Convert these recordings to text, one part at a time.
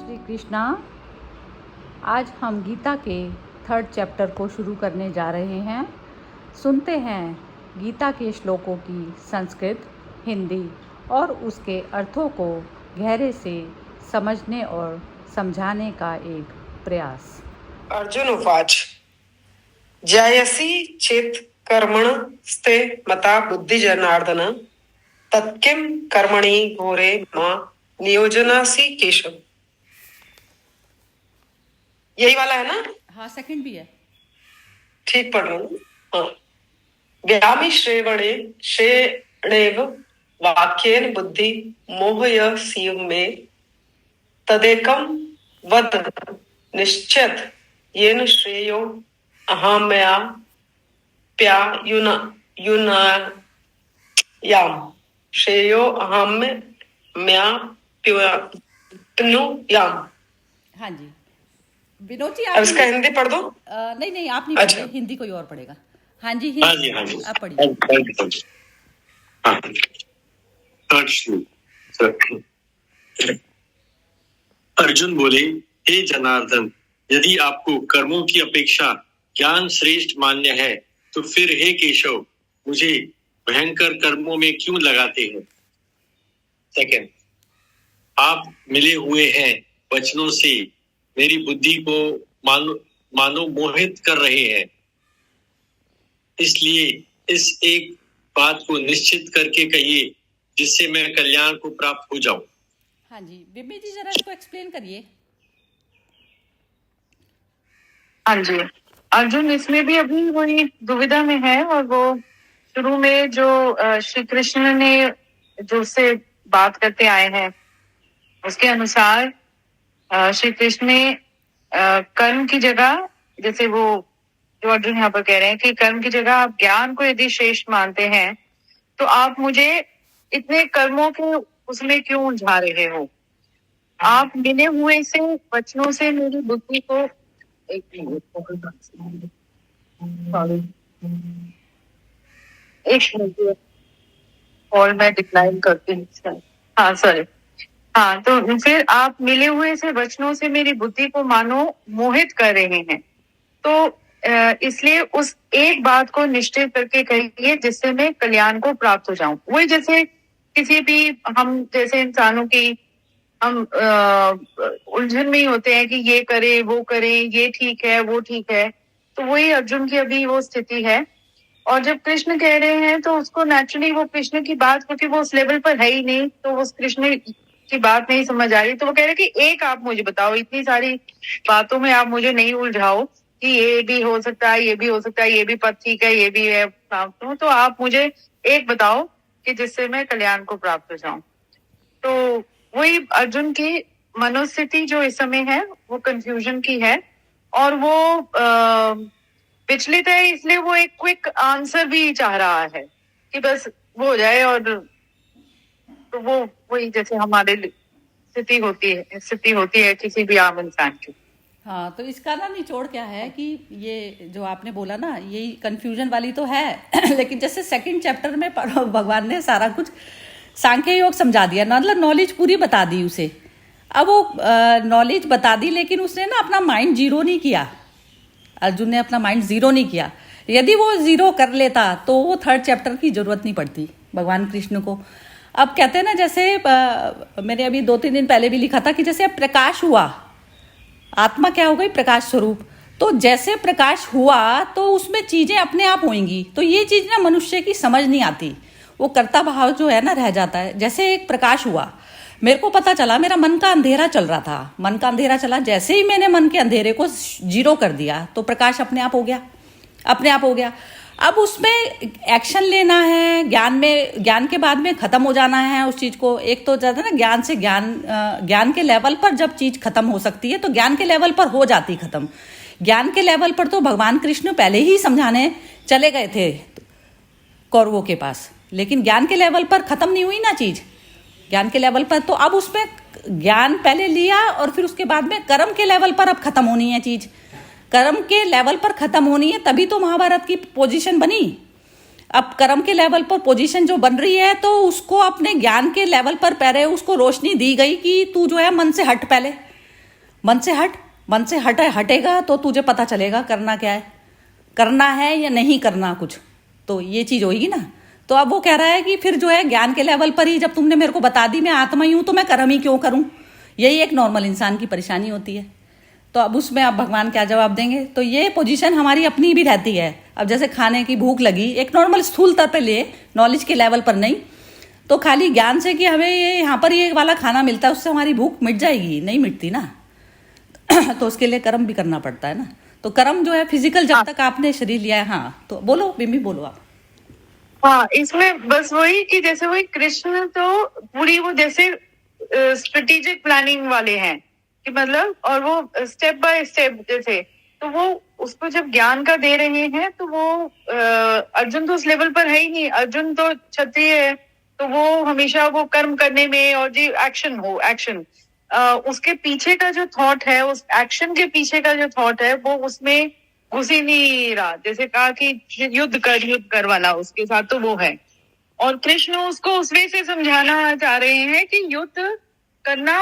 श्री कृष्णा। आज हम गीता के 3rd चैप्टर को शुरू करने जा रहे हैं। सुनते हैं गीता के श्लोकों की संस्कृत, हिंदी और उसके अर्थों को गहरे से समझने और समझाने का एक प्रयास। अर्जुन उवाच जायसी चेत् कर्मणस्ते मता बुद्धि जनार्दन तत्किं कर्मणि घोरे मां नियोजनासी केशव। यही वाला है ना? हाँ, सेकंड भी है। ठीक पढ़ रहा हूँ। हाँ, व्यामी श्रेवणे श्रेणेव वाक्येन बुद्धि मोहयसी मे तदेकं वद निश्चयत येन श्रेयो अहमया प्यायुनायाम श्रेयो अहमया प्यायुनायाम। हाँ जी, विनोद जी अब इसका हिंदी पढ़ दो। नहीं, आप नहीं अच्छा। पढ़िए, हिंदी कोई और पढ़ेगा। हाँ जी, हाँ जी, हाँ जी। आप पढ़िए। हाँ, थर्ड श्लोक। अर्जुन बोले, हे जनार्दन, यदि आपको कर्मों की अपेक्षा ज्ञान श्रेष्ठ मान्य है तो फिर हे केशव, मुझे भयंकर कर्मों में क्यों लगाते हैं? सेकंड, आप मिले हुए हैं वचनों से मेरी बुद्धि को मानो मोहित कर रहे हैं, इसलिए इस एक बात को निश्चित करके कहिए जिससे मैं कल्याण को प्राप्त हो जाऊं। हाँ जी, बिम्बी जी जरा इसको एक्सप्लेन करिए। हाँ जी, अर्जुन इसमें भी अभी वही दुविधा में है और वो शुरू में जो श्री कृष्ण ने जो उससे बात करते आए हैं उसके अनुसार श्री कृष्ण ने कर्म की जगह, जैसे वो जो अर्जुन यहाँ पर कह रहे हैं कि कर्म की जगह आप ज्ञान को यदि श्रेष्ठ मानते हैं तो आप मुझे इतने कर्मों के उसमें क्यों उलझा रहे हो? आप मिले हुए से वचनों से मेरी बुद्धि को एक मिनट और मैं डिक्लाइन करती हूँ। हाँ सॉरी। हाँ, तो फिर आप मिले हुए से वचनों से मेरी बुद्धि को मानो मोहित कर रहे हैं, तो इसलिए उस एक बात को निश्चित करके कहिए जिससे मैं कल्याण को प्राप्त हो जाऊं। वही जैसे किसी भी हम जैसे इंसानों की हम उलझन में ही होते हैं कि ये करे वो करे, ये ठीक है वो ठीक है, तो वही अर्जुन की अभी वो स्थिति है। और जब कृष्ण कह रहे हैं तो उसको नेचुरली वो कृष्ण की बात, क्योंकि वो उस लेवल पर है ही नहीं, तो उस कृष्ण की बात नहीं समझ आ रही, तो वो कह रहे कि एक आप मुझे बताओ, इतनी सारी बातों में आप मुझे नहीं उलझाओ कि ये भी हो सकता है, ये भी हो सकता है, ये भी पद ठीक है, ये भी है, तो आप मुझे एक बताओ कि जिससे मैं कल्याण को प्राप्त हो जाऊं। तो वही अर्जुन की मनोस्थिति जो इस समय है वो कंफ्यूजन की है और वो विचलित है, इसलिए वो एक क्विक आंसर भी चाह रहा है कि बस वो हो जाए। और तो वो वही जैसे हमारे स्थिति होती है किसी भी आम इंसान की। हाँ, तो इसका ना निचोड़ क्या है कि ये जो आपने बोला ना, यही कंफ्यूजन वाली तो है लेकिन जैसे सेकंड चैप्टर में भगवान ने सारा कुछ सांख्य योग समझा दिया, मतलब नॉलेज पूरी बता दी उसे। अब वो नॉलेज बता दी लेकिन उसने ना अपना माइंड जीरो नहीं किया। अर्जुन ने अपना माइंड जीरो नहीं किया। यदि वो जीरो कर लेता तो वो 3rd चैप्टर की जरूरत नहीं पड़ती भगवान कृष्ण को। अब कहते हैं ना, जैसे मैंने अभी 2-3 दिन पहले भी लिखा था कि जैसे प्रकाश हुआ, आत्मा क्या हो गई? प्रकाश स्वरूप। तो जैसे प्रकाश हुआ तो उसमें चीजें अपने आप होंगी। तो ये चीज ना मनुष्य की समझ नहीं आती, वो कर्ता भाव जो है ना रह जाता है। जैसे एक प्रकाश हुआ, मेरे को पता चला मेरा मन का अंधेरा चल रहा था, मन का अंधेरा चला, जैसे ही मैंने मन के अंधेरे को जीरो कर दिया तो प्रकाश अपने आप हो गया। अब उसमें एक्शन लेना है, ज्ञान के बाद में खत्म हो जाना है उस चीज को। एक तो ज्यादा ना ज्ञान से ज्ञान के लेवल पर जब चीज खत्म हो सकती है तो ज्ञान के लेवल पर हो जाती खत्म। ज्ञान के लेवल पर तो भगवान कृष्ण पहले ही समझाने चले गए थे कौरवों के पास, लेकिन ज्ञान के लेवल पर खत्म नहीं हुई ना चीज। ज्ञान के लेवल पर तो अब उसमें ज्ञान पहले लिया और फिर उसके बाद में कर्म के लेवल पर अब खत्म होनी है चीज। कर्म के लेवल पर खत्म होनी है, तभी तो महाभारत की पोजीशन बनी। अब कर्म के लेवल पर पोजीशन जो बन रही है तो उसको अपने ज्ञान के लेवल पर पहले उसको रोशनी दी गई कि तू जो है मन से हट पहले, मन से हटेगा तो तुझे पता चलेगा करना क्या है, करना है या नहीं करना कुछ, तो ये चीज होगी ना। तो अब वो कह रहा है कि फिर जो है ज्ञान के लेवल पर ही जब तुमने मेरे को बता दी मैं आत्मा ही हूं तो मैं कर्म ही क्यों करूं, यही एक नॉर्मल इंसान की परेशानी होती है। तो अब उसमें अब भगवान क्या जवाब देंगे, तो ये पोजीशन हमारी अपनी भी रहती है। अब जैसे खाने की भूख लगी, एक नॉर्मल स्थूल स्तर पे ले, नॉलेज के लेवल पर नहीं, तो खाली ज्ञान से कि हमें ये यहाँ पर ये वाला खाना मिलता है उससे हमारी भूख मिट जाएगी, नहीं मिटती ना। तो उसके लिए कर्म भी करना पड़ता है ना। तो कर्म जो है फिजिकल, जब तक आपने शरीर लिया है। हाँ तो बोलो बिम्बी, बोलो आप। हाँ, इसमें बस वही कि जैसे वही कृष्ण तो पूरी वो जैसे स्ट्रेटेजिक प्लानिंग वाले हैं कि मतलब, और वो स्टेप बाय स्टेप जैसे, तो वो उसको जब ज्ञान का दे रहे हैं तो वो अर्जुन तो उस लेवल पर है ही नहीं। अर्जुन तो क्षत्रिय है, तो वो हमेशा वो कर्म करने में और जी एक्शन उसके पीछे का जो थॉट है, उस एक्शन के पीछे का जो थॉट है वो उसमें घुस ही नहीं रहा। जैसे कहा कि युद्ध कर वाला उसके साथ तो वो है, और कृष्ण उसको उस वे से समझाना चाह रहे हैं कि युद्ध करना,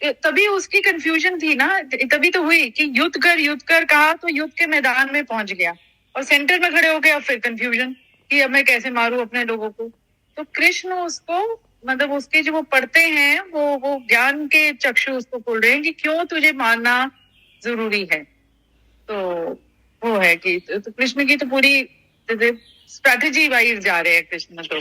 तभी उसकी कंफ्यूजन थी ना, तभी तो हुई कि युद्ध कर कहा तो युद्ध के मैदान में पहुंच गया और सेंटर में खड़े हो गए। अब फिर कंफ्यूजन कि अब मैं कैसे मारूं अपने लोगों को। तो कृष्ण उसको मतलब उसके जो वो पढ़ते हैं वो ज्ञान के चक्षु उसको खोल रहे हैं कि क्यों तुझे मारना जरूरी है। तो वो है कि तो कृष्ण की तो पूरी स्ट्रैटेजी वाइज जा रहे हैं कृष्ण तो,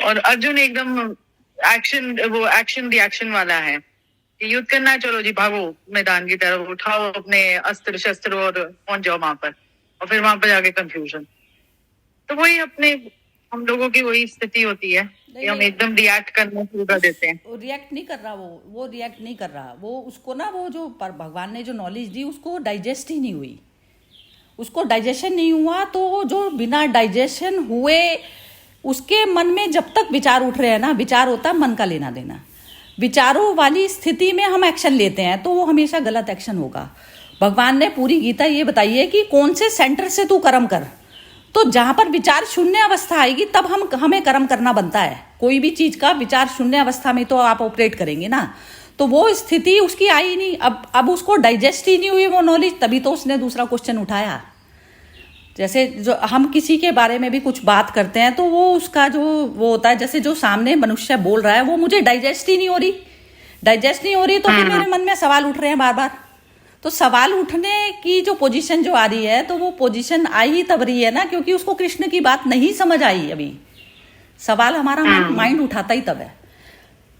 और अर्जुन एकदम एक्शन रिएक्शन वाला है कि युद्ध करना है, चलो जी भागो मैदान की तरफ, उठाओ अपने अस्त्र शस्त्र और पहुंच जाओ वहां पर, और फिर वहां पर जाके कंफ्यूजन। तो वही अपने हम लोगों की वही स्थिति होती है कि हम एकदम रिएक्ट करना शुरू कर देते हैं। वो रिएक्ट नहीं कर रहा, वो रिएक्ट नहीं कर रहा, वो उसको ना वो जो पर भगवान ने जो नॉलेज दी उसको डाइजेस्ट ही नहीं हुई, उसको डाइजेशन नहीं हुआ। तो जो बिना डाइजेशन हुए उसके मन में जब तक विचार उठ रहे हैं ना, विचार होता है मन का लेना देना, विचारों वाली स्थिति में हम एक्शन लेते हैं तो वो हमेशा गलत एक्शन होगा। भगवान ने पूरी गीता ये बताई है कि कौन से सेंटर से तू कर्म कर, तो जहां पर विचार शून्य अवस्था आएगी तब हमें कर्म करना बनता है। कोई भी चीज का विचार शून्य अवस्था में तो आप ऑपरेट करेंगे ना, तो वो स्थिति उसकी आई नहीं। अब उसको डाइजेस्ट ही नहीं हुई वो नॉलेज, तभी तो उसने दूसरा क्वेश्चन उठाया। जैसे जो हम किसी के बारे में भी कुछ बात करते हैं तो वो उसका जो वो होता है, जैसे जो सामने मनुष्य बोल रहा है वो मुझे डाइजेस्ट ही नहीं हो रही, तो फिर मेरे मन में सवाल उठ रहे हैं बार बार। तो सवाल उठने की जो पोजीशन जो आ रही है, तो वो पोजीशन आई ही तब रही है ना क्योंकि उसको कृष्ण की बात नहीं समझ आई। अभी सवाल हमारा माइंड उठाता ही तब है।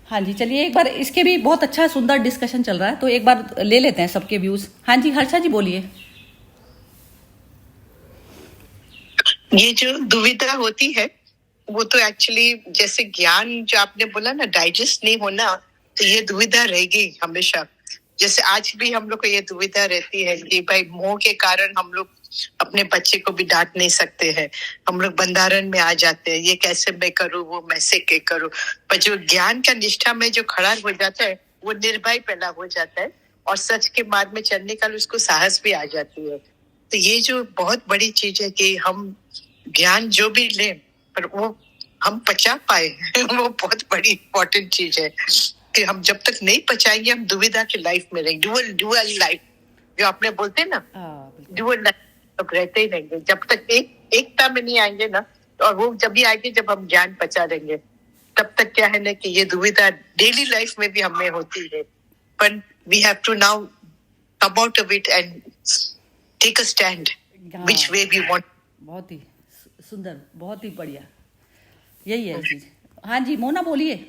हाँ जी, चलिए एक बार इसके भी बहुत अच्छा सुंदर डिस्कशन चल रहा है तो एक बार ले लेते हैं सबके व्यूज। हाँ जी, हर्षा जी बोलिए। ये जो दुविधा होती है वो तो एक्चुअली जैसे ज्ञान जो आपने बोला ना डाइजेस्ट नहीं होना, तो ये दुविधा रहेगी हमेशा। जैसे आज भी हम लोग को ये दुविधा रहती है कि भाई मोह के कारण हम लोग अपने बच्चे को भी डांट नहीं सकते हैं, हम लोग बंधारण में आ जाते हैं, ये कैसे मैं करूँ वो मैं के करूँ। पर जो ज्ञान का निष्ठा में जो खड़ा हो जाता है वो निर्भय पैदा हो जाता है और सच के मार्ग में चलने का उसको साहस भी आ जाती है। तो ये जो बहुत बड़ी चीज है कि हम ज्ञान जो भी लें पर वो हम पचा पाए वो बहुत बड़ी इंपॉर्टेंट चीज है कि हम जब तक नहीं पचाएंगे हम दुविधा की लाइफ में रहेंगे। डुअल लाइफ जो आपने बोलते ना, डुअल लाइफ रहते ही रहेंगे जब तक एकता में नहीं आएंगे ना। और वो जब भी आएंगे जब हम ज्ञान पचा लेंगे, तब तक क्या है ना कि ये दुविधा डेली लाइफ में भी हमें होती है। पर we have to now come out of it and take a stand which way we want. बहुत ही सुंदर, बहुत ही बढ़िया, यही है चीज। हाँ जी, मोना बोलिए।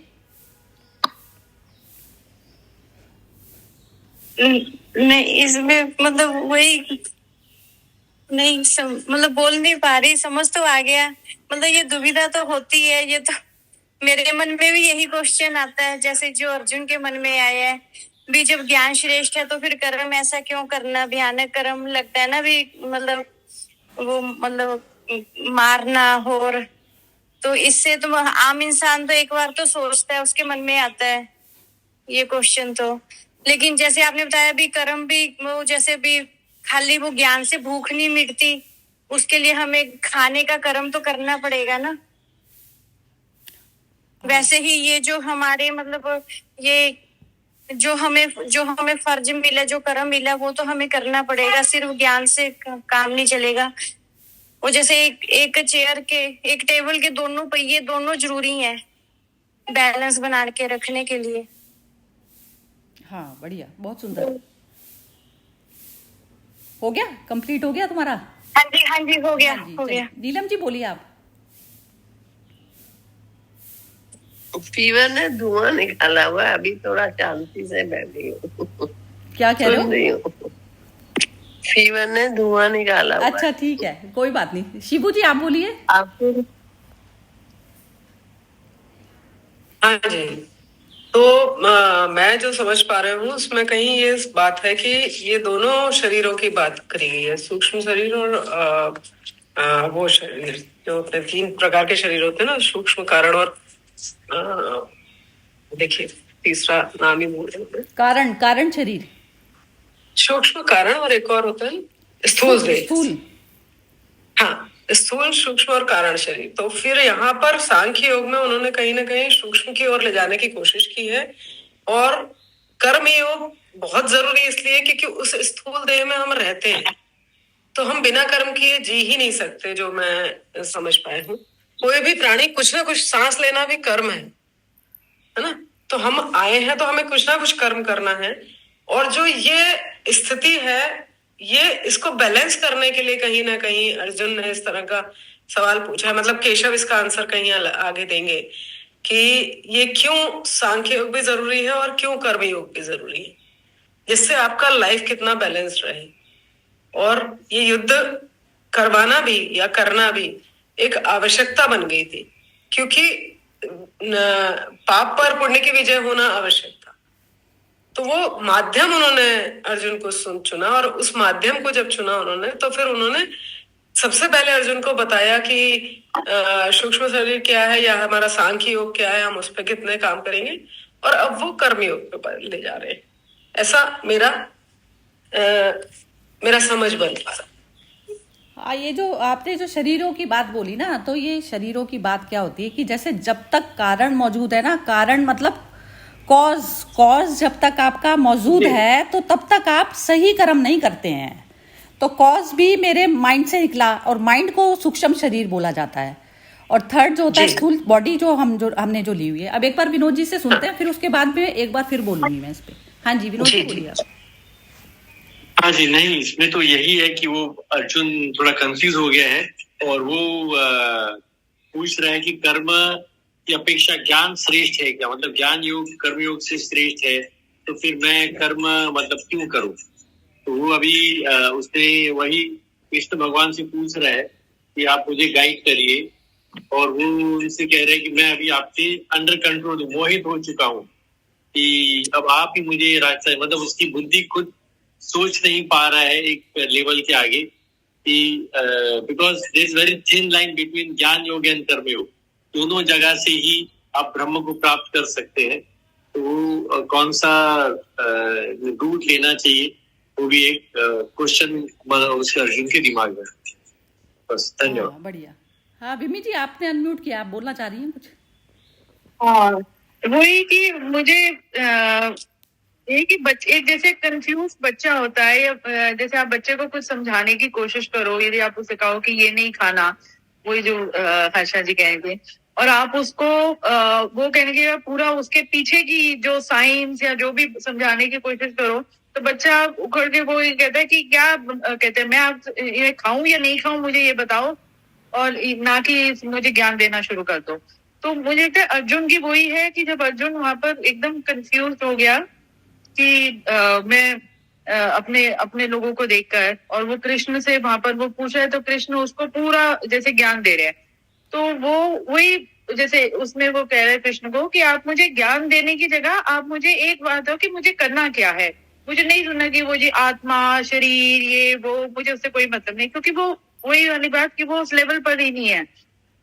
नहीं, इसमें मतलब वही नहीं मतलब बोल नहीं पा रही, समझ तो आ गया। मतलब ये दुविधा तो होती है, ये तो मेरे मन में भी यही क्वेश्चन आता है जैसे जो अर्जुन के मन में आया है भी। जब ज्ञान श्रेष्ठ है तो फिर कर्म ऐसा क्यों करना, भयानक कर्म लगता है ना भी, मतलब वो मतलब मारना। और तो इससे तो आम इंसान तो एक बार तो सोचता है, उसके मन में आता है ये क्वेश्चन तो। लेकिन जैसे आपने बताया भी कर्म भी वो जैसे भी खाली वो ज्ञान से भूख नहीं मिटती, उसके लिए हमें खाने का कर्म तो करना पड़ेगा ना। वैसे ही ये जो हमारे मतलब ये जो हमें फर्ज मिला, जो कर्म मिला, वो तो हमें करना पड़ेगा। सिर्फ ज्ञान से काम नहीं चलेगा। वो जैसे एक चेयर के, एक टेबल के दोनों पहिए दोनों जरूरी हैं बैलेंस बना के रखने के लिए। हाँ बढ़िया, बहुत सुंदर। हो गया, कंप्लीट हो गया तुम्हारा? हाँ जी हो गया, हाँ जी, हो गया। चलिए। नीलम जी बोलिए आप। फीवर ने धुआं निकाला हुआ है, अभी थोड़ा शांति से बैठी हूँ। क्या कह रहे सुन रही हो? हूँ। फीवर ने धुआं निकाला हुआ अच्छा ठीक है, कोई बात नहीं। शिबू जी आप बोलिए। आपको। हाँ जी। तो मैं जो समझ पा रही हूँ उसमें कहीं ये बात है कि ये दोनों शरीरों की बात करी गई है, सूक्ष्म शरीर और वो शरीर जो अपने 3 प्रकार के शरीर होते हैं ना, सूक्ष्म, कारण और देखिए तीसरा नाम ही भूल रही हूँ। कारण शरीर, सूक्ष्म कारण, और एक और होता है स्थूल देह। स्थूल। हाँ, स्थूल, सूक्ष्म और कारण शरीर। तो फिर यहाँ पर सांख्य योग में उन्होंने कहीं ना कहीं सूक्ष्म की ओर ले जाने की कोशिश की है, और कर्म योग बहुत जरूरी इसलिए क्योंकि उस स्थूल देह में हम रहते हैं, तो हम बिना कर्म किए जी ही नहीं सकते, जो मैं समझ पाए हूँ। कोई भी प्राणी, कुछ ना कुछ, सांस लेना भी कर्म है ना। तो हम आए हैं तो हमें कुछ ना कुछ कर्म करना है, और जो ये स्थिति है, ये इसको बैलेंस करने के लिए कहीं ना कहीं अर्जुन ने इस तरह का सवाल पूछा है। मतलब केशव इसका आंसर कहीं आगे देंगे कि ये क्यों सांख्य योग भी जरूरी है और क्यों कर्म योग भी जरूरी है, जिससे आपका लाइफ कितना बैलेंस्ड रहे। और ये युद्ध करवाना भी या करना भी एक आवश्यकता बन गई थी, क्योंकि पाप पर पुण्य की विजय होना आवश्यक था। तो वो माध्यम उन्होंने अर्जुन को चुना, और उस माध्यम को जब चुना उन्होंने, तो फिर उन्होंने सबसे पहले अर्जुन को बताया कि सूक्ष्म शरीर क्या है या हमारा सांख्य योग क्या है, हम उस पर कितने काम करेंगे, और अब वो कर्म योग पे ले जा रहे हैं। ऐसा मेरा समझ बन पा रहा। हाँ, ये जो आपने जो शरीरों की बात बोली ना, तो ये शरीरों की बात क्या होती है कि जैसे जब तक कारण मौजूद है ना, कारण मतलब कॉज जब तक आपका मौजूद है तो तब तक आप सही कर्म नहीं करते हैं। तो कॉज भी मेरे माइंड से निकला, और माइंड को सूक्ष्म शरीर बोला जाता है। और थर्ड जो होता है स्थूल बॉडी, जो हमने जो ली हुई है। अब एक बार विनोद जी से सुनते हैं, फिर उसके बाद में एक बार फिर बोलूंगी मैं इस पे। हाँ जी विनोद जी बोलिए आप। हाँ जी, नहीं, इसमें तो यही है कि वो अर्जुन थोड़ा कंफ्यूज हो गया है, और वो पूछ रहा है कि कर्म की अपेक्षा ज्ञान श्रेष्ठ है क्या, मतलब ज्ञान योग कर्म योग से श्रेष्ठ है, तो फिर मैं कर्म मतलब क्यों करूं। तो वो अभी उसने वही कृष्ण भगवान से पूछ रहा है कि आप मुझे गाइड करिए, और वो उनसे कह रहे हैं कि मैं अभी आपके अंडर कंट्रोल मोहित हो चुका हूँ, कि अब आप ही मुझे रास्ता, मतलब उसकी बुद्धि खुद सोच नहीं पा रहा है एक लेवल के आगे, कि because there is very thin line between gyan yog and कर्म योग। दोनों जगह से ही आप ब्रह्म को प्राप्त कर सकते हैं। तो वो कौन सा रूट लेना चाहिए, वो भी एक क्वेश्चन उसके अर्जुन के दिमाग में। बस, धन्यवाद। बढ़िया। हाँ विमी जी आपने अनम्यूट किया, आप बोलना चाह रही हैं कुछ? हाँ, वही कि मुझे एक जैसे कंफ्यूज बच्चा होता है, या जैसे आप बच्चे को कुछ समझाने की कोशिश करो, यदि आप उसे कहो कि ये नहीं खाना, वही जो हर्षा जी कहेंगे, और आप उसको वो कहेंगे पूरा उसके पीछे की जो साइंस या जो भी समझाने की कोशिश करो, तो बच्चा उखड़ के वो ये कहता है कि क्या कहते हैं, मैं आप ये खाऊं या नहीं खाऊं, मुझे ये बताओ, और ना कि मुझे ज्ञान देना शुरू कर दो। तो मुझे लगता है अर्जुन की वही है कि जब अर्जुन वहां पर एकदम कंफ्यूज हो गया कि मैं अपने लोगों को देखकर, और वो कृष्ण से वहां पर वो पूछ रहा है, तो कृष्ण उसको पूरा जैसे ज्ञान दे रहे हैं। तो वो वही जैसे उसमें वो कह रहे हैं कृष्ण को कि आप मुझे ज्ञान देने की जगह आप मुझे एक बात हो कि मुझे करना क्या है। मुझे नहीं सुनना कि वो जी आत्मा शरीर ये वो, मुझे उससे कोई मतलब नहीं, क्योंकि वो वही वाली बात कि वो उस लेवल पर ही नहीं है।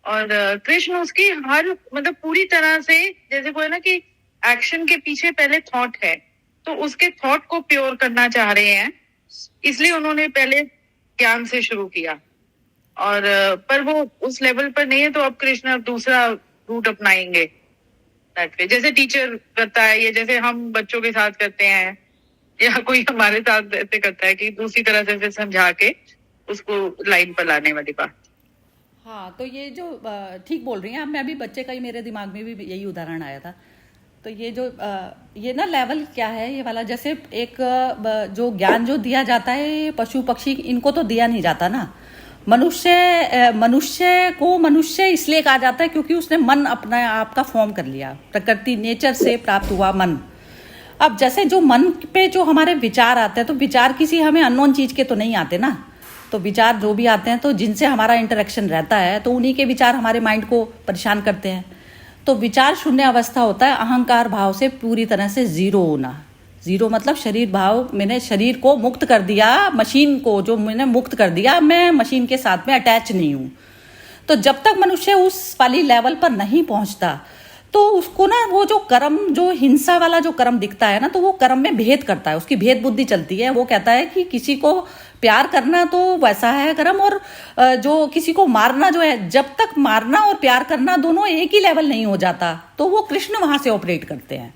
और कृष्ण उसकी हर मतलब पूरी तरह से, जैसे वो है ना कि एक्शन के पीछे पहले थॉट है, तो उसके थॉट को प्योर करना चाह रहे हैं, इसलिए उन्होंने पहले ज्ञान से शुरू किया। और पर वो उस लेवल पर नहीं है, तो अब कृष्ण अब दूसरा रूट अपनाएंगे that way. जैसे टीचर करता है या जैसे हम बच्चों के साथ करते हैं या कोई हमारे साथ ऐसे करता है कि दूसरी तरह से फिर समझा के उसको लाइन पर लाने वाली बात. हाँ, तो ये जो ठीक बोल रही हैं आप. मैं अभी बच्चे का ही मेरे दिमाग में भी यही उदाहरण आया था. तो ये जो ये ना लेवल क्या है ये वाला, जैसे एक जो ज्ञान जो दिया जाता है पशु पक्षी इनको तो दिया नहीं जाता ना. मनुष्य को मनुष्य इसलिए कहा जाता है क्योंकि उसने मन अपना आप का फॉर्म कर लिया. प्रकृति नेचर से प्राप्त हुआ मन. अब जैसे जो मन पे जो हमारे विचार आते हैं, तो विचार किसी हमें अननोन चीज के तो नहीं आते ना. तो विचार जो भी आते हैं तो जिनसे हमारा इंटरेक्शन रहता है तो उन्हीं के विचार हमारे माइंड को परेशान करते हैं. तो विचार शून्य अवस्था होता है अहंकार भाव से पूरी तरह से जीरो होना. जीरो मतलब शरीर भाव, मैंने शरीर को मुक्त कर दिया, मशीन को जो मैंने मुक्त कर दिया, मैं मशीन के साथ में अटैच नहीं हूँ. तो जब तक मनुष्य उस वाली लेवल पर नहीं पहुंचता तो उसको ना वो जो कर्म, जो हिंसा वाला जो कर्म दिखता है ना, तो वो कर्म में भेद करता है, उसकी भेद बुद्धि चलती है. वो कहता है कि किसी को प्यार करना तो वैसा है कर्म, और जो किसी को मारना जो है, जब तक मारना और प्यार करना दोनों एक ही लेवल नहीं हो जाता तो वो कृष्ण वहां से ऑपरेट करते हैं.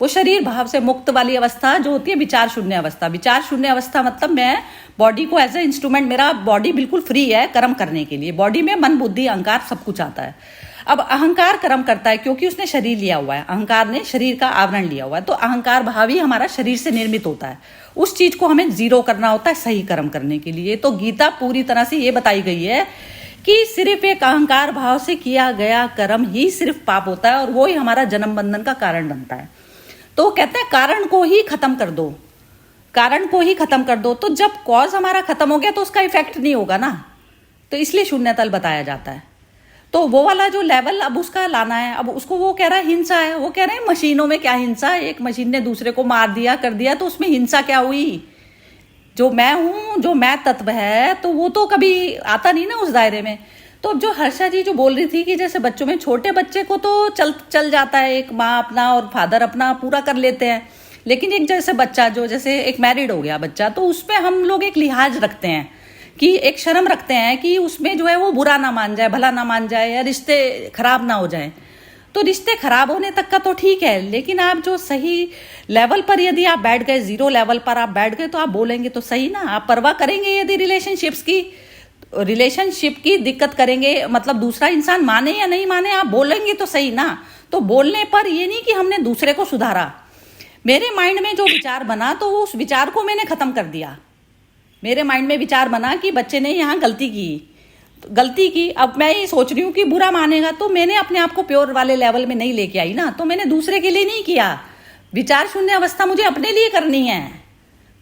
वो शरीर भाव से मुक्त वाली अवस्था जो होती है विचार शून्य अवस्था. विचार शून्य अवस्था मतलब मैं बॉडी को एज ए इंस्ट्रूमेंट, मेरा बॉडी बिल्कुल फ्री है कर्म करने के लिए. बॉडी में मन बुद्धि अहंकार सब कुछ आता है. अब अहंकार कर्म करता है क्योंकि उसने शरीर लिया हुआ है. अहंकार ने शरीर का आवरण लिया हुआ है. तो अहंकार भाव ही हमारा शरीर से निर्मित होता है. उस चीज को हमें जीरो करना होता है सही कर्म करने के लिए. तो गीता पूरी तरह से ये बताई गई है कि सिर्फ एक अहंकार भाव से किया गया कर्म ही सिर्फ पाप होता है और वो ही हमारा जन्म बंधन का कारण बनता है. तो कहते हैं कारण को ही खत्म कर दो, कारण को ही खत्म कर दो. तो जब कॉज हमारा खत्म हो गया तो उसका इफेक्ट नहीं होगा ना. तो इसलिए शून्य तल बताया जाता है. तो वो वाला जो लेवल अब उसका लाना है. अब उसको वो कह रहा है हिंसा है. वो कह रहे हैं मशीनों में क्या हिंसा, एक मशीन ने दूसरे को मार दिया कर दिया तो उसमें हिंसा क्या हुई. जो मैं हूं, जो मैं तत्व है, तो वो तो कभी आता नहीं ना उस दायरे में. तो अब जो हर्षा जी जो बोल रही थी कि जैसे बच्चों में, छोटे बच्चे को तो चल जाता है, एक माँ अपना और फादर अपना पूरा कर लेते हैं. लेकिन एक जैसे बच्चा जो जैसे एक मैरिड हो गया बच्चा, तो उसमें हम लोग एक लिहाज रखते हैं कि एक शर्म रखते हैं कि उसमें जो है वो बुरा ना मान जाए, भला ना मान जाए, या रिश्ते खराब ना हो जाए. तो रिश्ते खराब होने तक का तो ठीक है, लेकिन आप जो सही लेवल पर यदि आप बैठ गए, जीरो लेवल पर आप बैठ गए, तो आप बोलेंगे तो सही ना. आप परवाह करेंगे यदि रिलेशनशिप की दिक्कत करेंगे, मतलब दूसरा इंसान माने या नहीं माने, आप बोलेंगे तो सही ना. तो बोलने पर ये नहीं कि हमने दूसरे को सुधारा. मेरे माइंड में जो विचार बना तो उस विचार को मैंने खत्म कर दिया. मेरे माइंड में विचार बना कि बच्चे ने यहाँ गलती की. अब मैं ये सोच रही हूँ कि बुरा मानेगा, तो मैंने अपने आप को प्योर वाले लेवल में नहीं लेके आई ना. तो मैंने दूसरे के लिए नहीं किया. विचार शून्य अवस्था मुझे अपने लिए करनी है.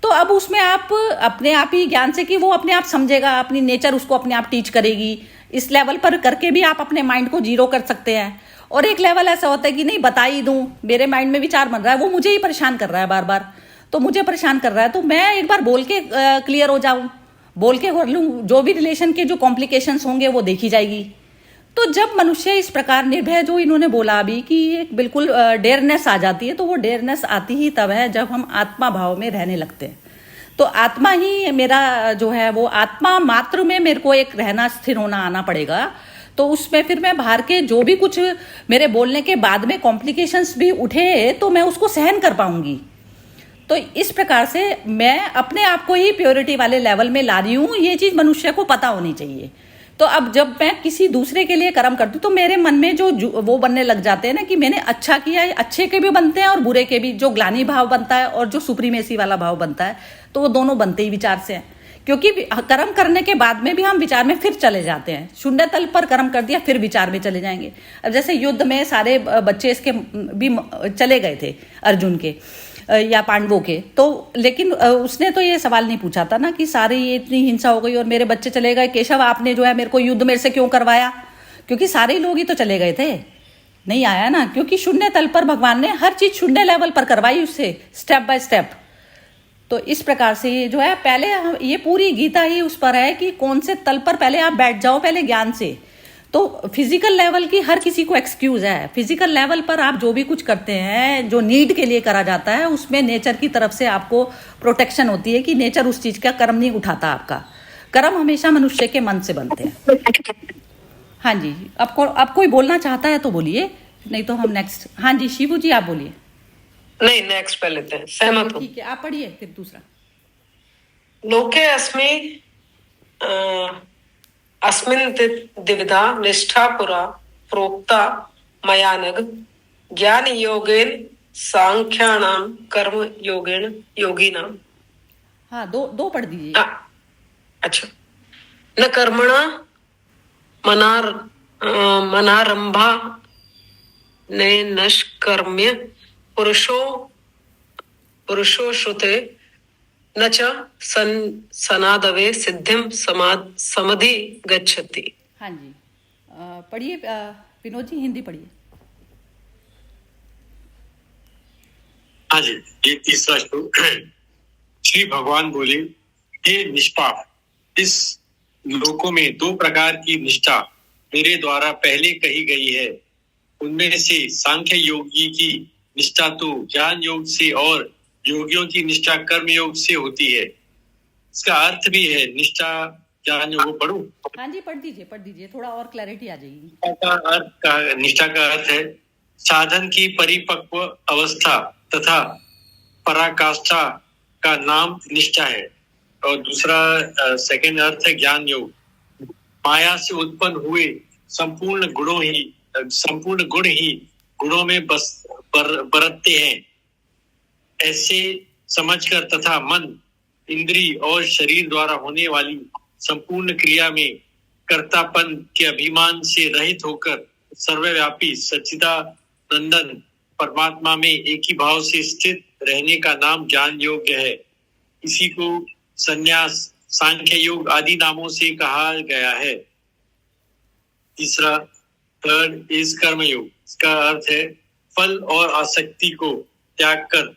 तो अब उसमें आप अपने आप ही ज्ञान से कि वो अपने आप समझेगा, अपनी नेचर उसको अपने आप टीच करेगी. इस लेवल पर करके भी आप अपने माइंड को जीरो कर सकते हैं. और एक लेवल ऐसा होता है कि नहीं बता ही दूं, मेरे माइंड में विचार बन रहा है, वो मुझे ही परेशान कर रहा है बार बार, तो मुझे परेशान कर रहा है, तो मैं एक बार बोल के क्लियर हो जाऊं, बोल के कर लूं. जो भी रिलेशन के जो कॉम्प्लिकेशंस होंगे वो देखी जाएगी. तो जब मनुष्य इस प्रकार निर्भय, जो इन्होंने बोला अभी कि एक बिल्कुल डेयरनेस आ जाती है, तो वो डेयरनेस आती ही तब है जब हम आत्मा भाव में रहने लगते हैं. तो आत्मा ही मेरा जो है, वो आत्मा मात्र में मेरे को एक रहना, स्थिर होना आना पड़ेगा. तो उसमें फिर मैं बाहर के जो भी कुछ मेरे बोलने के बाद में कॉम्प्लिकेशंस भी उठे तो मैं उसको सहन कर पाऊंगी. तो इस प्रकार से मैं अपने आप को ही प्योरिटी वाले लेवल में ला रही हूँ. ये चीज मनुष्य को पता होनी चाहिए. तो अब जब मैं किसी दूसरे के लिए कर्म करती हूँ तो मेरे मन में जो वो बनने लग जाते हैं ना कि मैंने अच्छा किया है. अच्छे के भी बनते हैं और बुरे के भी. जो ग्लानि भाव बनता है और जो सुप्रीमेसी वाला भाव बनता है, तो वो दोनों बनते ही विचार से हैं. क्योंकि कर्म करने के बाद में भी हम विचार में फिर चले जाते हैं. शून्य तल पर कर्म कर दिया, फिर विचार में चले जाएंगे. अब जैसे युद्ध में सारे बच्चे इसके भी चले गए थे, अर्जुन के या पांडवों के. तो लेकिन उसने तो ये सवाल नहीं पूछा था ना कि सारी ये इतनी हिंसा हो गई और मेरे बच्चे चले गए, केशव आपने जो है मेरे को युद्ध मेरे से क्यों करवाया. क्योंकि सारे लोग ही तो चले गए थे, नहीं आया ना. क्योंकि शून्य तल पर भगवान ने हर चीज शून्य लेवल पर करवाई उससे, स्टेप बाय स्टेप. तो इस प्रकार से ये जो है, पहले ये पूरी गीता ही उस पर है कि कौन से तल पर पहले आप बैठ जाओ, पहले ज्ञान से. तो फिजिकल लेवल की हर किसी को एक्सक्यूज है. फिजिकल लेवल पर आप जो भी कुछ करते हैं, जो नीड के लिए करा जाता है, उसमें नेचर की तरफ से आपको प्रोटेक्शन होती है कि नेचर उस चीज का कर्म नहीं उठाता. आपका कर्म हमेशा मनुष्य के मन से बनते हैं. हाँ जी, अब कोई बोलना चाहता है तो बोलिए, नहीं तो हम नेक्स्ट, हाँ जी शिवू जी आप बोलिए। नहीं, नेक्स्ट पे लेते हैं, सहमत हूँ। ठीक है, आप पढ़िए फिर दूसरा। लोके अस्मि अस्मिन् द्विविधा निष्ठा पुरा प्रोक्ता मया नघ ज्ञान योगेन सांख्यानां कर्म योगेन योगिनां। हाँ दो पढ़ दीजिए। अच्छा। न कर्मणा मनारंभा ने नष्कर्म्य पुरुषो श्रुते न च सनादवे सिद्धिम समधि गच्छति। हाँ जी पढ़िए विनोद जी, हिंदी पढ़िए। हाँ जी, ये तीसरा श्लोक। श्री भगवान बोले, हे निष्पाप, इस लोकों में दो प्रकार की निष्ठा मेरे द्वारा पहले कही गई है। उनमें से सांख्य योगी की निष्ठा तो ज्ञान योग से और योगियों की निष्ठा कर्म योग से होती है। इसका अर्थ भी है निष्ठा ज्ञान योग। पढ़ूं? हाँ जी पढ़ दीजिए, थोड़ा और क्लैरिटी आ जाएगी। निष्ठा का अर्थ है साधन की परिपक्व अवस्था तथा पराकाष्ठा का नाम निष्ठा है। और दूसरा सेकंड अर्थ है ज्ञान योग। माया से उत्पन्न हुए संपूर्ण गुण ही गुणों में बरतते हैं, ऐसे समझकर तथा मन, इंद्री और शरीर द्वारा होने वाली संपूर्ण क्रिया में कर्तापन के अभिमान से रहित होकर सर्वव्यापी सच्चिदानंदन परमात्मा में एक ही भाव से स्थित रहने का नाम ज्ञान योग है। इसी को संन्यास, सांख्य योग आदि नामों से कहा गया है। तीसरा थर्ड इज कर्म योग। इसका अर्थ है फल और आसक्ति को त्याग कर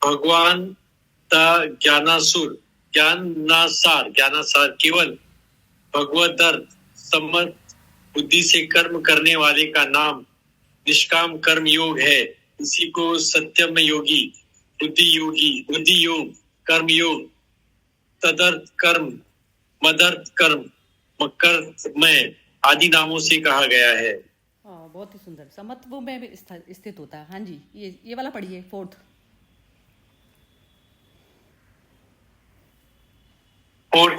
भगवान ज्ञानासार केवल भगवत अर्थ सम्मत बुद्धि से कर्म करने वाले का नाम निष्काम कर्म योग है। इसी को सत्यम योगी, बुद्धि योग, कर्म योग, तदर्थ कर्म, मदर्थ कर्म, मकर्मय आदि नामों से कहा गया है। बहुत ही सुंदर, समत्व में भी स्थित होता है। हाँ जी ये वाला पढ़िए, फोर्थ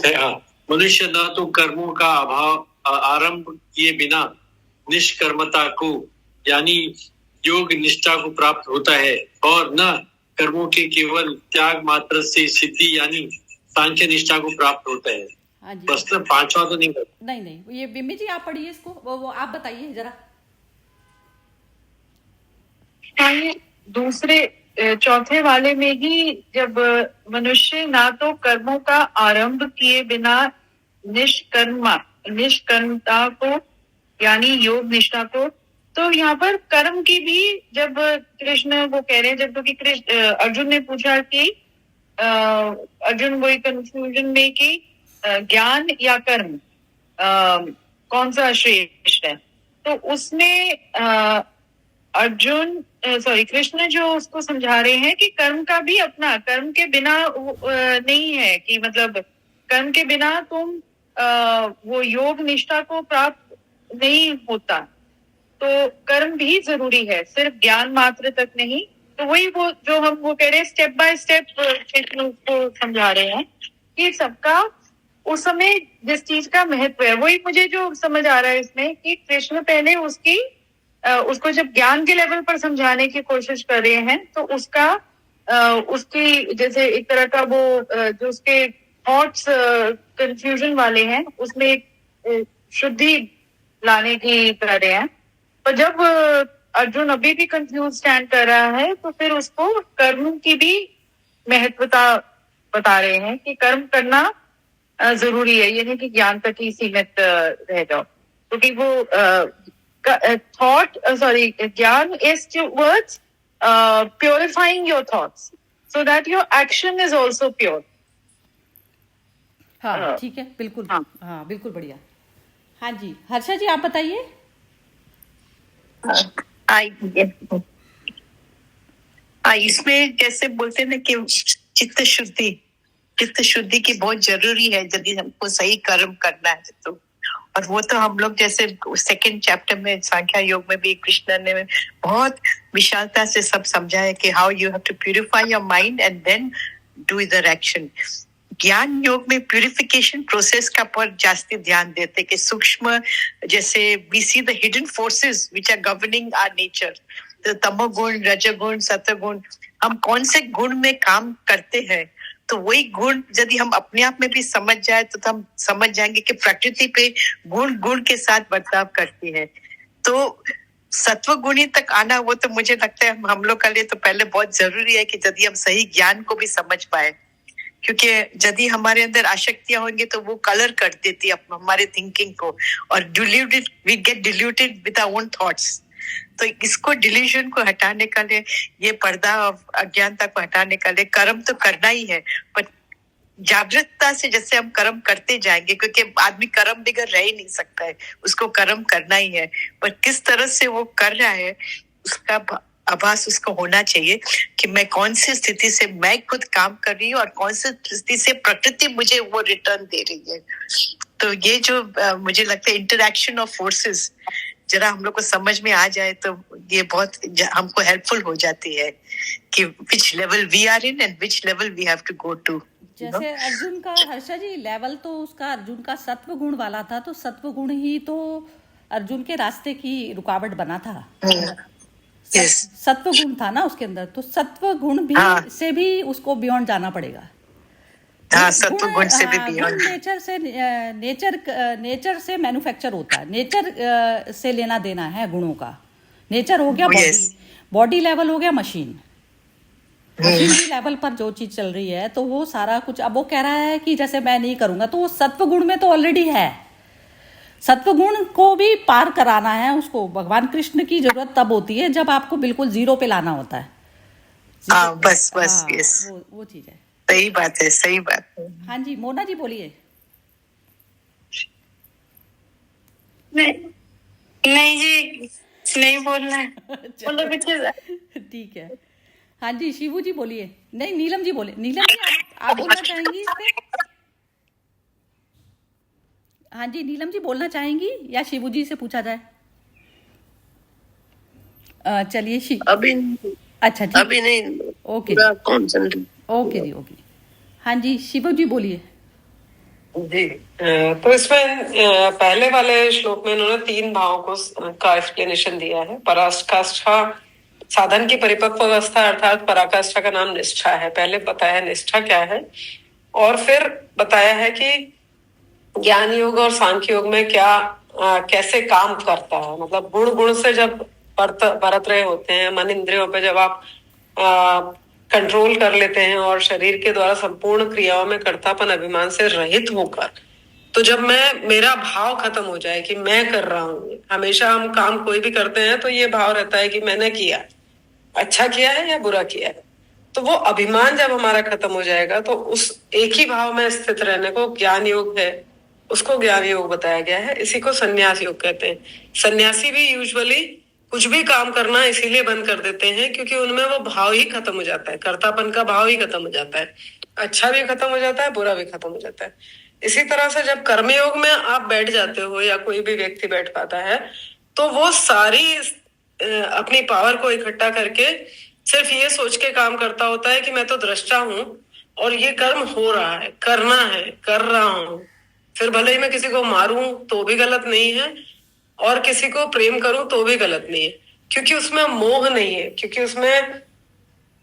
है। हाँ, मनुष्य न तो कर्मों का आरंभ किए बिना निष्कर्मता को यानी योग निष्ठा को प्राप्त होता है और न कर्मों के केवल त्याग मात्र से सिद्धि यानी सांख्य निष्ठा को प्राप्त होता है। हाँ जी, बस पांचवा तो नहीं। ये बिम्मी जी आप पढ़िए इसको, वो आप बताइए जरा। दूसरे चौथे वाले में ही जब मनुष्य ना तो कर्मों का आरंभ किए बिना निष्कर्मता को यानी योग निष्ठा को, तो यहाँ पर कर्म की भी जब कृष्ण वो कह रहे हैं, जब कि अर्जुन ने पूछा कि अर्जुन वही कंफ्यूजन में कि ज्ञान या कर्म कौन सा श्रेष्ठ है, तो उसमें कृष्ण जो उसको समझा रहे हैं कि कर्म का भी अपना, कर्म के बिना नहीं है कि मतलब कर्म के बिना तुम वो योग निष्ठा को प्राप्त नहीं होता, तो कर्म भी जरूरी है, सिर्फ ज्ञान मात्र तक नहीं। तो वही वो जो हम वो कह रहे हैं स्टेप बाय स्टेप कृष्ण को समझा रहे हैं कि सबका उस समय जिस चीज का महत्व है, वही मुझे जो समझ आ रहा है इसमें कि कृष्ण पहले उसको जब ज्ञान के लेवल पर समझाने की कोशिश कर रहे हैं, तो उसकी जैसे एक तरह का वो जो उसके थॉट्स कंफ्यूजन वाले हैं उसमें एक शुद्धि लाने की कर रहे हैं। पर जब अर्जुन अभी भी कंफ्यूज स्टैंड कर रहा है, तो फिर उसको कर्म की भी महत्वता बता रहे हैं कि कर्म करना जरूरी है, ये नहीं कि ज्ञान तक ही सीमित रह जाओ, क्योंकि वो ज्ञान is towards purifying your thoughts so that your action is also pure. हाँ ठीक है, बिल्कुल। हाँ बिल्कुल बढ़िया। हाँ जी हर्षा जी आप बताइए। इसमें कैसे बोलते हैं ना कि चित्त शुद्धि की बहुत जरूरी है यदि हमको सही कर्म करना है तो। और वो तो हम लोग जैसे सेकंड चैप्टर में सांख्य योग में भी कृष्ण ने बहुत विशालता से सब समझाया कि how you have to purify your mind and then do the action. ज्ञान योग में प्यूरिफिकेशन प्रोसेस का पर जास्ती ध्यान देते कि सूक्ष्म जैसे we see the hidden forces which are governing our nature, तो तमोगुण, रजोगुण, सत्वगुण, हम कौन से गुण में काम करते हैं, तो वही गुण यदि हम अपने आप में भी समझ जाए तो हम समझ जाएंगे कि प्रकृति पे गुण गुण के साथ बर्ताव करती है। तो सत्व गुणी तक आना वो तो मुझे लगता है हम लोग के लिए तो पहले बहुत जरूरी है कि यदि हम सही ज्ञान को भी समझ पाए, क्योंकि यदि हमारे अंदर आसक्तियां होंगी तो वो कलर कर देती है हमारे थिंकिंग को, और diluted we get diluted with our own thoughts. तो इसको डिल्यूजन को हटाने के लिए, ये पर्दा और अज्ञानता को हटाने के लिए कर्म तो करना ही है, पर जागृतता से जैसे हम कर्म करते जाएंगे, क्योंकि आदमी कर्म बगैर रह ही नहीं सकता है, उसको कर्म करना ही है, पर किस तरह से वो कर रहा है उसका आभास उसको होना चाहिए कि मैं कौन सी स्थिति से मैं खुद काम कर रही हूँ और कौन सी स्थिति से प्रकृति मुझे वो रिटर्न दे रही है। तो ये जो मुझे लगता है इंटरैक्शन ऑफ फोर्सेस जरा हम लोग को समझ में आ जाए तो ये बहुत हमको हेल्पफुल हो जाती है कि which level we are in and which level we have to go to. जैसे अर्जुन का, हर्षा जी, लेवल तो उसका अर्जुन का सत्व गुण वाला था, तो सत्व गुण ही तो अर्जुन के रास्ते की रुकावट बना था। yes. सत्व गुण था ना उसके अंदर, तो सत्व गुण भी से भी उसको बियॉन्ड जाना पड़ेगा। सत्व गुण से भी बियॉन्ड, नेचर से मैन्युफैक्चर होता है, नेचर से लेना देना है गुणों का। नेचर हो गया बॉडी, बॉडी लेवल हो गया मशीन, मशीन की लेवल पर जो चीज चल रही है, तो वो सारा कुछ। अब वो कह रहा है कि जैसे मैं नहीं करूंगा, तो वो सत्व गुण में तो ऑलरेडी है। सत्व गुण को भी पार कराना है उसको। भगवान कृष्ण की जरूरत तब होती है जब आपको बिल्कुल जीरो पे लाना होता है। बस यस, वो चीज है। सही बात है, सही बात है। हाँ जी, मोना जी बोलिए। नहीं जी, नहीं बोलना है, मतलब पीछे। ठीक है। हाँ जी, शिवू जी बोलिए। नहीं, नीलम जी बोले। नीलम जी आप बोलना चाहेंगी इस पे? हाँ जी, नीलम जी बोलना चाहेंगी या शिवू जी से पूछा जाए? चलिए अभी अच्छा, ठीक, अभी नहीं, ओके ओके जी, ओके। हाँ जी, शिवू जी बोलिए। जी, तो इसमें पहले वाले श्लोक में इन्होंने 3 भावों का एक्सप्लेनेशन दिया है। पराकाष्ठा साधन की परिपक्व अवस्था, अर्थात पराकाष्ठा का नाम निष्ठा है। पहले बताया निष्ठा क्या है, और फिर बताया है कि ज्ञान योग और सांख्य योग में क्या कैसे काम करता है। मतलब गुण गुण से जब बरत रहे होते हैं, मन इंद्रियों पे जब आप कंट्रोल कर लेते हैं और शरीर के द्वारा संपूर्ण क्रियाओं में कर्तापन अभिमान से रहित होकर, तो जब मेरा भाव खत्म हो जाए कि मैं कर रहा हूँ। हमेशा हम काम कोई भी करते हैं तो ये भाव रहता है कि मैंने किया, अच्छा किया है या बुरा किया है। तो वो अभिमान जब हमारा खत्म हो जाएगा तो उस एक ही भाव में स्थित रहने को ज्ञान योग है, उसको ज्ञान योग बताया गया है। इसी को संन्यास योग कहते हैं। सन्यासी भी यूजुअली कुछ भी काम करना इसीलिए बंद कर देते हैं क्योंकि उनमें वो भाव ही खत्म हो जाता है, कर्तापन का भाव ही खत्म हो जाता है। अच्छा भी खत्म हो जाता है, बुरा भी खत्म हो जाता है। इसी तरह से जब कर्मयोग में आप बैठ जाते हो या कोई भी व्यक्ति बैठ पाता है, तो वो सारी अपनी पावर को इकट्ठा करके सिर्फ ये सोच के काम करता होता है कि मैं तो दृष्टा हूं और ये कर्म हो रहा है, करना है, कर रहा हूं। फिर भले ही मैं किसी को मारूं तो भी गलत नहीं है और किसी को प्रेम करूं तो भी गलत नहीं है, क्योंकि उसमें मोह नहीं है, क्योंकि उसमें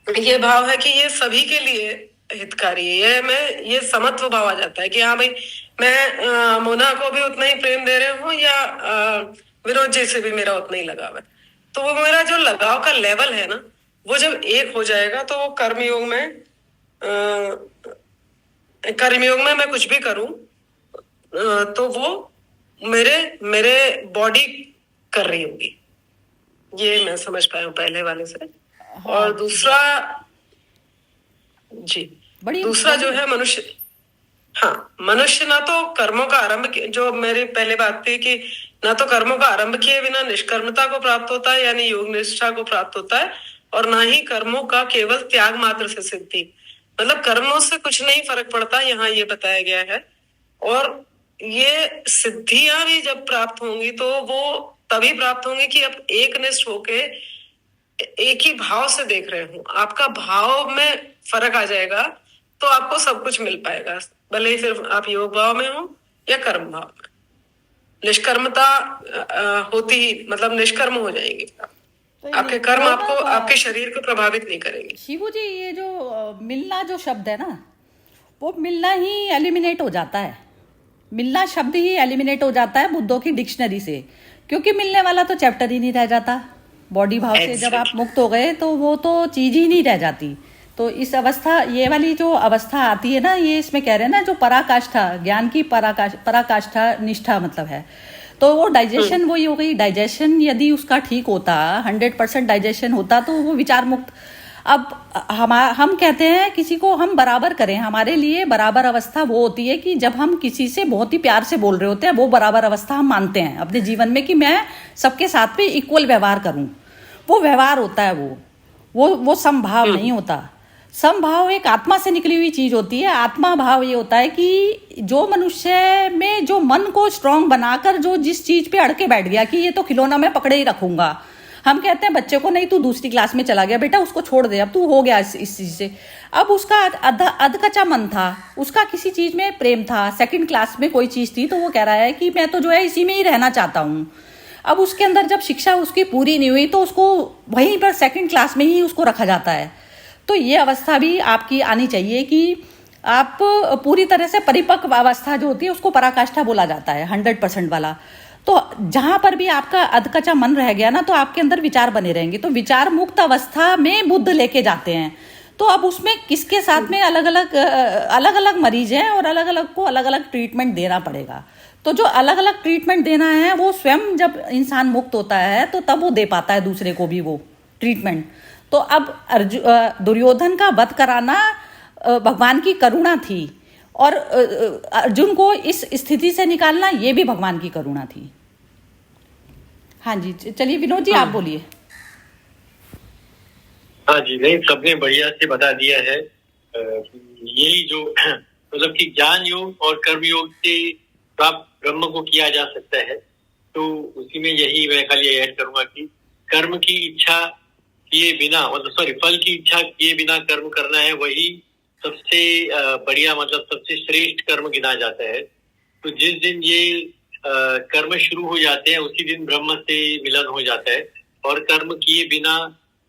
ये भाव है कि ये सभी के लिए हितकारी है। ये समत्व भाव आ जाता है कि हाँ भाई, मैं मोना को भी उतना ही प्रेम दे रही हूँ या विनोद जी से भी मेरा उतना ही लगाव है। तो वो मेरा जो लगाव का लेवल है ना, वो जब एक हो जाएगा तो वो कर्मयोग में मैं कुछ भी करूं तो वो मेरे बॉडी कर रही होगी। ये मैं समझ पाया हूँ पहले वाले से। हाँ, और दूसरा दूसरा जो है मनुष्य ना तो कर्मों का आरंभ, जो मेरी पहले बात थी कि ना तो कर्मों का आरंभ किए बिना निष्कर्मता को प्राप्त होता है यानी योग निष्ठा को प्राप्त होता है, और ना ही कर्मों का केवल त्याग मात्र से सिद्धि। मतलब कर्मों से कुछ नहीं फर्क पड़ता, यहाँ ये बताया गया है। और ये सिद्धियां भी जब प्राप्त होंगी तो वो तभी प्राप्त होंगी कि आप एकनिष्ठ होके एक ही भाव से देख रहे हो, आपका भाव में फर्क आ जाएगा तो आपको सब कुछ मिल पाएगा, भले ही फिर आप योग भाव में हो या कर्म भाव में। निष्कर्मता होती ही मतलब निष्कर्म हो जाएंगे, आपके कर्म आपको आपके शरीर को प्रभावित नहीं करेंगे। शिवू जी, ये जो मिलना जो शब्द है ना, वो मिलना ही एलिमिनेट हो जाता है, मिलना शब्द ही एलिमिनेट हो जाता है बुद्धों की डिक्शनरी से, क्योंकि मिलने वाला तो चैप्टर ही नहीं रह जाता। बॉडी भाव से जब आप मुक्त हो गए तो वो तो चीज ही नहीं रह जाती। तो इस अवस्था, ये वाली जो अवस्था आती है ना, ये इसमें कह रहे हैं ना, जो पराकाष्ठा, ज्ञान की पराकाष्ठा निष्ठा मतलब है, तो वो डाइजेशन वही हो गई। डाइजेशन यदि उसका ठीक होता, 100% डाइजेशन होता, तो वो विचार मुक्त। अब हम कहते हैं किसी को हम बराबर करें, हमारे लिए बराबर अवस्था वो होती है कि जब हम किसी से बहुत ही प्यार से बोल रहे होते हैं, वो बराबर अवस्था हम मानते हैं अपने जीवन में कि मैं सबके साथ में इक्वल व्यवहार करूं। वो व्यवहार होता है, वो समभाव नहीं होता। समभाव एक आत्मा से निकली हुई चीज होती है। आत्मा भाव ये होता है कि जो मनुष्य में जो मन को स्ट्रांग बनाकर जो जिस चीज पे अड़के बैठ गया कि ये तो खिलौना मैं पकड़े ही रखूंगा। हम कहते हैं बच्चे को, नहीं तू दूसरी क्लास में चला गया बेटा, उसको छोड़ दे, अब तू हो गया इस चीज से। अब उसका अधकच्चा मन था, उसका किसी चीज में प्रेम था, सेकंड क्लास में कोई चीज थी, तो वो कह रहा है कि मैं तो जो है इसी में ही रहना चाहता हूँ। अब उसके अंदर जब शिक्षा उसकी पूरी नहीं हुई तो उसको वहीं पर सेकंड क्लास में ही उसको रखा जाता है। तो ये अवस्था भी आपकी आनी चाहिए कि आप पूरी तरह से परिपक्व अवस्था जो होती है उसको पराकाष्ठा बोला जाता है, 100% वाला। तो जहां पर भी आपका अधकच्चा मन रह गया ना, तो आपके अंदर विचार बने रहेंगे। तो विचार मुक्त अवस्था में बुद्ध लेके जाते हैं। तो अब उसमें किसके साथ में अलग अलग मरीज हैं और अलग अलग को अलग अलग ट्रीटमेंट देना पड़ेगा। तो जो अलग अलग ट्रीटमेंट देना है वो स्वयं जब इंसान मुक्त होता है तो तब वो दे पाता है दूसरे को भी वो ट्रीटमेंट। तो अब दुर्योधन का वध कराना भगवान की करुणा थी, और अर्जुन को इस स्थिति से निकालना ये भी भगवान की करुणा थी। हाँ जी, चलिए विनोद जी आप बोलिए। हाँ जी, नहीं, सबने बढ़िया से बता दिया है। यही जो मतलब कि ज्ञान योग और कर्म योग से प्राप्त ब्रह्म को किया जा सकता है। तो उसी में यही मैं खाली ऐड करूंगा कि कर्म की इच्छा किए बिना, मतलब फल की इच्छा किए बिना कर्म करना है, वही सबसे बढ़िया, मतलब सबसे श्रेष्ठ कर्म गिना जाता है। तो जिस दिन ये कर्म शुरू हो जाते हैं उसी दिन ब्रह्म से मिलन हो जाता है। और कर्म किए बिना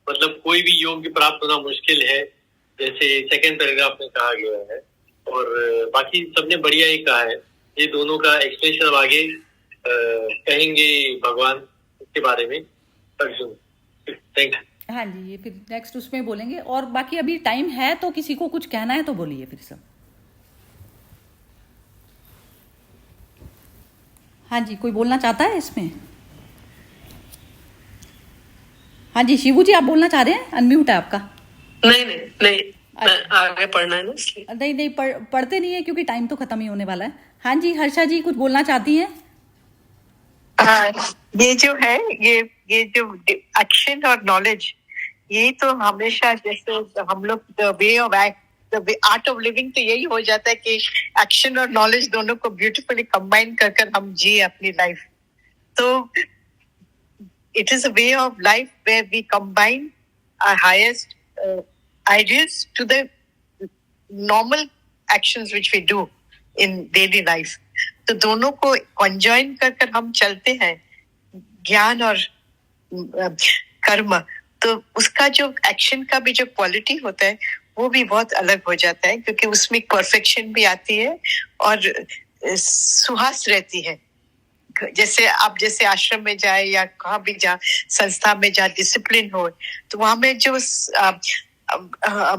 मतलब कोई भी योग प्राप्त होना मुश्किल है, जैसे सेकंड पैराग्राफ में कहा गया है। और बाकी सबने बढ़िया ही कहा है। ये दोनों का एक्सप्लेनेशन अब आगे कहेंगे भगवान इसके बारे में, अर्जुन। Thank you. हाँ जी, ये फिर नेक्स्ट उसमें बोलेंगे। और बाकी अभी टाइम है तो किसी को कुछ कहना है तो बोलिए फिर सब। हाँ जी, कोई बोलना चाहता है इसमें? हाँ जी, शिवू जी आप बोलना चाह रहे हैं? अनम्यूट है आपका। नहीं, आगे पढ़ना है ना इसलिए। नहीं, पढ़ते नहीं है क्योंकि टाइम तो खत्म ही होने वाला है। हाँ जी, हर्षा जी कुछ बोलना चाहती हैं? हाँ, ये जो है ये जो एक्शन और नॉलेज, ये तो हमेशा जैसे हम लोग way of art of living, तो यही हो जाता है कि एक्शन और नॉलेज दोनों को ब्यूटीफुली कंबाइन कर हम जिए अपनी लाइफ। तो it is a way of life where we combine our highest ideals to the normal actions which we do in daily life. तो दोनों को conjoin कर हम चलते हैं, ज्ञान और कर्म। तो उसका जो एक्शन का भी जो क्वालिटी होता है वो भी बहुत अलग हो जाता है, क्योंकि उसमें परफेक्शन भी आती है और सुहास रहती है। जैसे आप जैसे आश्रम में जाए या कहाँ भी जा, संस्था में जा, डिसिप्लिन हो, तो वहां में जो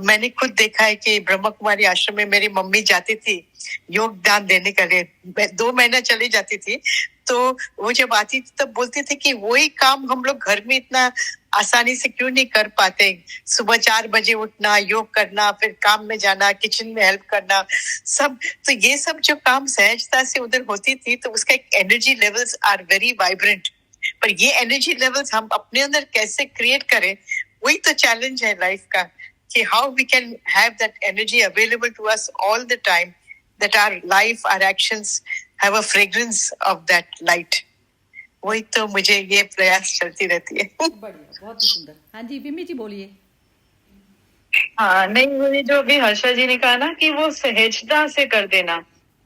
मैंने खुद देखा है कि ब्रह्म कुमारी आश्रम में मेरी मम्मी जाती थी योगदान देने के लिए। 2 महीना चली जाती थी, तो वो जब आती थी तब बोलती थी कि वही काम हम लोग घर में इतना आसानी से क्यों नहीं कर पाते। सुबह 4 बजे उठना, योग करना, फिर काम में जाना, किचन में हेल्प करना, सब। तो ये सब जो काम सहजता से उधर होती थी, तो उसका एक energy levels are very vibrant. पर ये एनर्जी लेवल्स हम अपने अंदर कैसे क्रिएट करें, वही तो चैलेंज है लाइफ का, कि how we can have that energy available to us all the time that our life, our actions have a fragrance of that light. वही तो मुझे ये प्रयास चलती रहती है. बढ़िया, बहुत ही सुंदर. हाँ जी, विमी जी बोलिए. हाँ, नहीं, वो ये जो अभी हर्षा जी ने कहा ना कि वो सहजता से कर देना,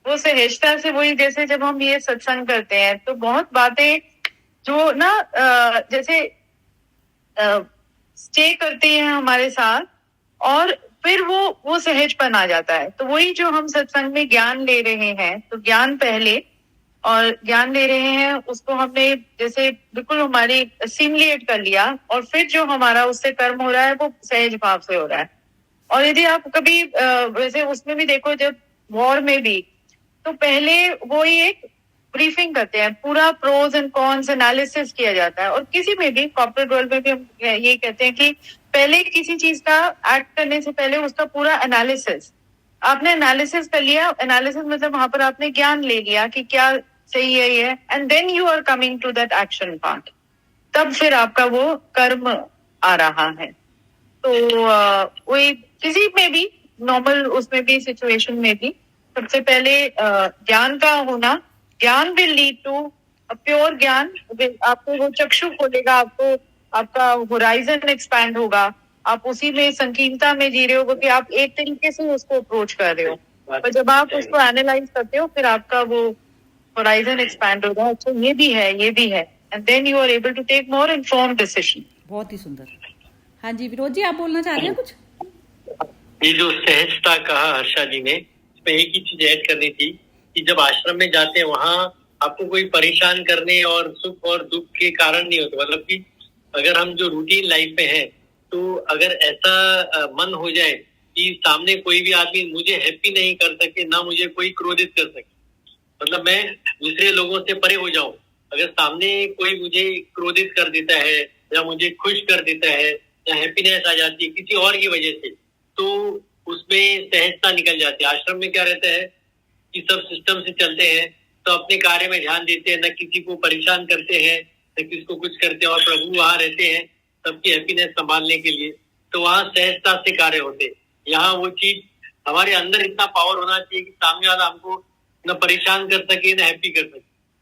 वो सहजता से वही जैसे जब हम ये सत्संग करते हैं तो बहुत बातें जो ना जैसे स्टे करती हैं हमारे साथ और फिर वो सहजपन आ जाता है. तो वही जो हम सत्संग में ज्ञान ले रहे हैं, तो ज्ञान पहले और ज्ञान ले रहे हैं उसको हमने जैसे बिल्कुल हमारी असिमिलेट कर लिया और फिर जो हमारा उससे कर्म हो रहा है वो सहज भाव से हो रहा है. और यदि आप कभी वैसे उसमें भी देखो, जब वॉर में भी तो पहले वो ही एक ब्रीफिंग करते हैं, पूरा प्रोज एंड कॉन्स एनालिसिस किया जाता है. और किसी में भी कॉर्पोरेट वर्ल्ड में भी हम ये कहते हैं कि पहले किसी चीज का एक्ट करने से पहले उसका पूरा एनालिसिस, आपने एनालिसिस कर लिया. एनालिसिस मतलब वहां पर आपने ज्ञान ले लिया कि क्या सही है ये, and then you are coming to that action part. तब फिर आपका वो कर्म आ रहा है. तो वही किसी में भी नॉर्मल उसमें भी सिचुएशन में भी सबसे पहले ज्ञान का होना, ज्ञान विल लीड टू प्योर ज्ञान. आपको वो चक्षु खोलेगा, आपको आपका होराइजन एक्सपैंड होगा, आप उसी में संकीर्णता में जी रहे हो कि आप एक तरीके से उसको अप्रोच कर रहे हो. पर जब आप उसको एनालाइज करते हो फिर आपका वो होराइजन एक्सपैंड होगा. अच्छा ये भी है, ये भी है, and then you are able to take more informed decision. बहुत ही सुंदर. हाँ जी, विनोद जी आप बोलना चाह रहे हैं कुछ? ये जो सहजता कहा हर्षा जी ने, इसमें एक ही चीज ऐड करनी थी कि जब आश्रम में जाते हैं वहां आपको कोई परेशान करने और सुख और दुख के कारण नहीं होते. मतलब कि अगर हम जो रूटीन लाइफ में हैं तो अगर ऐसा मन हो जाए कि सामने कोई भी आदमी मुझे हैप्पी नहीं कर सके, ना मुझे कोई क्रोधित कर सके, मतलब मैं दूसरे लोगों से परे हो जाऊं. अगर सामने कोई मुझे क्रोधित कर देता है या मुझे खुश कर देता है या हैप्पीनेस आ जाती है किसी और की वजह से, तो उसमें सहजता निकल जाती है. आश्रम में क्या रहता है कि सब सिस्टम से चलते हैं तो अपने कार्य में ध्यान देते हैं, न किसी को परेशान करते हैं, न किसी को कुछ करते हैं, और प्रभु वहां रहते हैं सबकी हैप्पीनेस संभालने के लिए. तो वहां सहजता से कार्य होते हैं. यहाँ वो चीज हमारे अंदर इतना पावर होना चाहिए कि सामने वाला हमको न परेशान कर सके न हैप्पी कर सके,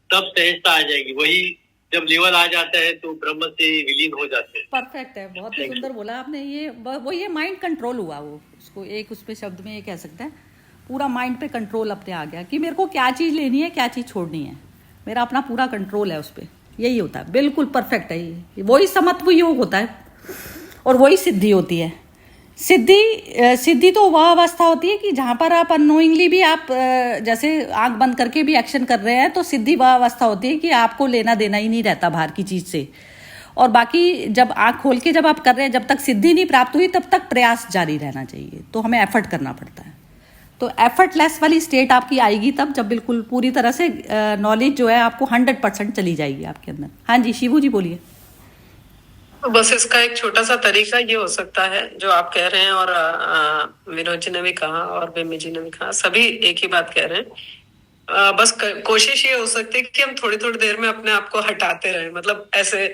तब सहजता आ जाएगी. वही जब लेवल आ जाता है तो ब्रह्म से विलीन हो जाते हैं. परफेक्ट है, बहुत ही सुंदर बोला आपने. ये माइंड कंट्रोल हुआ, वो उसको एक उसपे शब्द में ये कह सकते हैं, पूरा माइंड पे कंट्रोल अपने आ गया कि मेरे को क्या चीज़ लेनी है क्या चीज़ छोड़नी है, मेरा अपना पूरा कंट्रोल है उस पर. यही होता है, बिल्कुल परफेक्ट है. ये वही समत्व योग होता है और वही सिद्धि होती है. सिद्धि तो वह अवस्था होती है कि जहाँ पर आप अननोइंगली भी आप जैसे आंख बंद करके भी एक्शन कर रहे हैं, तो सिद्धि वह अवस्था होती है कि आपको लेना देना ही नहीं रहता बाहर की चीज़ से. और बाकी जब आंख खोल के जब आप कर रहे हैं, जब तक सिद्धि नहीं प्राप्त हुई तब तक प्रयास जारी रहना चाहिए. तो हमें एफर्ट करना पड़ता है. तो एफर्टलेस वाली स्टेट आपकी आएगी तब जब बिल्कुल पूरी तरह से नॉलेज जो है आपको 100% चली जाएगी आपके अंदर. हाँ जी, शिवू जी बोलिए. तो बस इसका एक छोटा सा तरीका ये हो सकता है जो आप कह रहे हैं, और विनोद जी ने भी कहा और बेमी जी ने भी कहा, सभी एक ही बात कह रहे हैं. बस कोशिश ये हो सकती है कि हम थोड़ी थोड़ी देर में अपने आप को हटाते रहें, मतलब ऐसे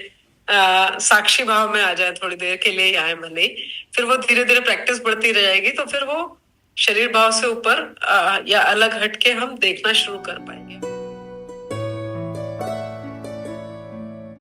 साक्षी भाव में आ जाए, थोड़ी देर के लिए आए मनी, फिर वो धीरे धीरे प्रैक्टिस बढ़ती रह जाएगी. तो फिर वो शरीर भाव से ऊपर या अलग हट के हम देखना शुरू कर पाएंगे.